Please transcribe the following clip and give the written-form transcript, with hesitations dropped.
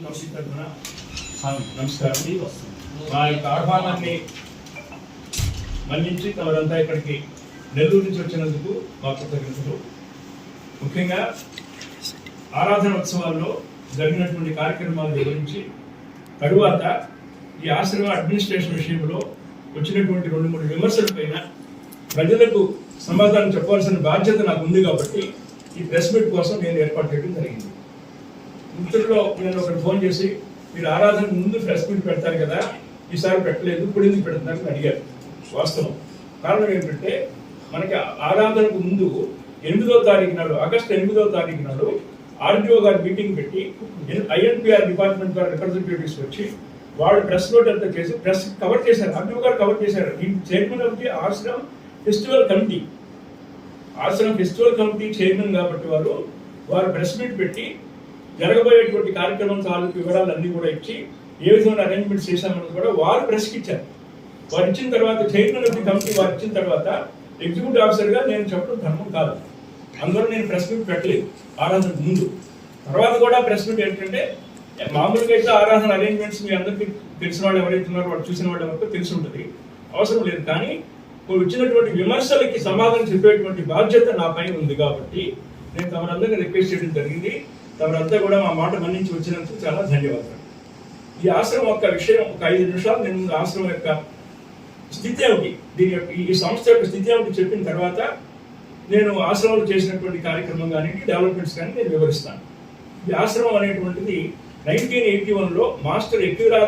Committee తరఫున నమస్కారం. మా యొక్క ఆహ్వానాన్ని మన్నించి తమరంతా ఇక్కడికి నెల్లూరు నుంచి వచ్చినందుకు మా కృతజ్ఞతలు. ముఖ్యంగా ఆరాధన ఉత్సవాల్లో జరిగినటువంటి కార్యక్రమాల గురించి, తరువాత ఈ ఆశ్రమ అడ్మినిస్ట్రేషన్ విషయంలో వచ్చినటువంటి 2-3 విమర్శల పైన ప్రజలకు సమాధానం చెప్పాల్సిన బాధ్యత నాకు ఉంది కాబట్టి ఈ ప్రెస్ మీట్ కోసం నేను ఏర్పాటు చేయడం జరిగింది. మిత్రుల్లో నేను ఒకరు ఫోన్ చేసి, మీరు ఆరాధన ముందు ప్రెస్ మీట్ పెడతారు కదా, ఈసారి పెట్టలేదు, ఇప్పుడు ఎందుకు పెడుతున్నారని అడిగారు. వాస్తవం. కారణం ఏంటంటే, మనకి ఆరాధనకు ముందు 8వ తారీఖు నాడు, ఆగస్టు 8వ తారీఖు నాడు ఆర్డీఓ గారు మీటింగ్ పెట్టి ఐఎన్పిఆర్ డిపార్ట్మెంట్ గారు రిప్రజెంటేటివ్స్ వచ్చి వాళ్ళు ప్రెస్ నోట్ అంతా చేసి ప్రెస్ కవర్ చేశారు. ఆర్డీఓ గారు కవర్ చేశారు. ఈ chairman of the Ashram festival committee, Ashram festival committee chairman కాబట్టి వారు ప్రెస్ మీట్ పెట్టి జరగబోయేటువంటి కార్యక్రమం తాలూకు వివరాలన్నీ కూడా ఇచ్చి ఏ విధమైన అరేంజ్మెంట్స్ చేశామని కూడా వారు ప్రెస్కి ఇచ్చారు. వారు ఇచ్చిన తర్వాత చైర్మన్ ఆఫ్ ది కమిటీ వారు ఇచ్చిన తర్వాత ఎగ్జిక్యూటివ్ ఆఫీసర్గా నేను చెప్పడం ధర్మం కాదు. అందువల్ల నేను ప్రెస్ మీట్ పెట్టలేదు ఆరాధనకు ముందు. తర్వాత కూడా ప్రెస్ మీట్ ఏంటంటే, మామూలుగా అయితే ఆరాధన అరేంజ్మెంట్స్ మీ అందరికీ తెలిసిన వాళ్ళు ఎవరైతే ఉన్నారో వాళ్ళు చూసిన వాళ్ళ వరకు తెలిసి ఉంటుంది, అవసరం లేదు. కానీ వచ్చినటువంటి విమర్శలకి సమాధానం చెప్పేటువంటి బాధ్యత నా పైన ఉంది కాబట్టి నేను తమరందరినీ రిక్వెస్ట్ చేయడం జరిగింది. తమరంతా కూడా మా మాట మన్నించి వచ్చినందుకు చాలా ధన్యవాదాలు. ఈ ఆశ్రమం యొక్క విషయం ఒక 5 నిమిషాలు నేను ఆశ్రమం యొక్క స్థితి ఏమిటి, దీని యొక్క ఈ సంస్థ యొక్క స్థితి ఏమిటి చెప్పిన తర్వాత నేను ఆశ్రమంలో చేసినటువంటి కార్యక్రమం కానీ డెవలప్మెంట్స్ కానీ నేను వివరిస్తాను. ఈ ఆశ్రమం అనేటువంటిది 1981లో మాస్టర్ ఎక్కిరాల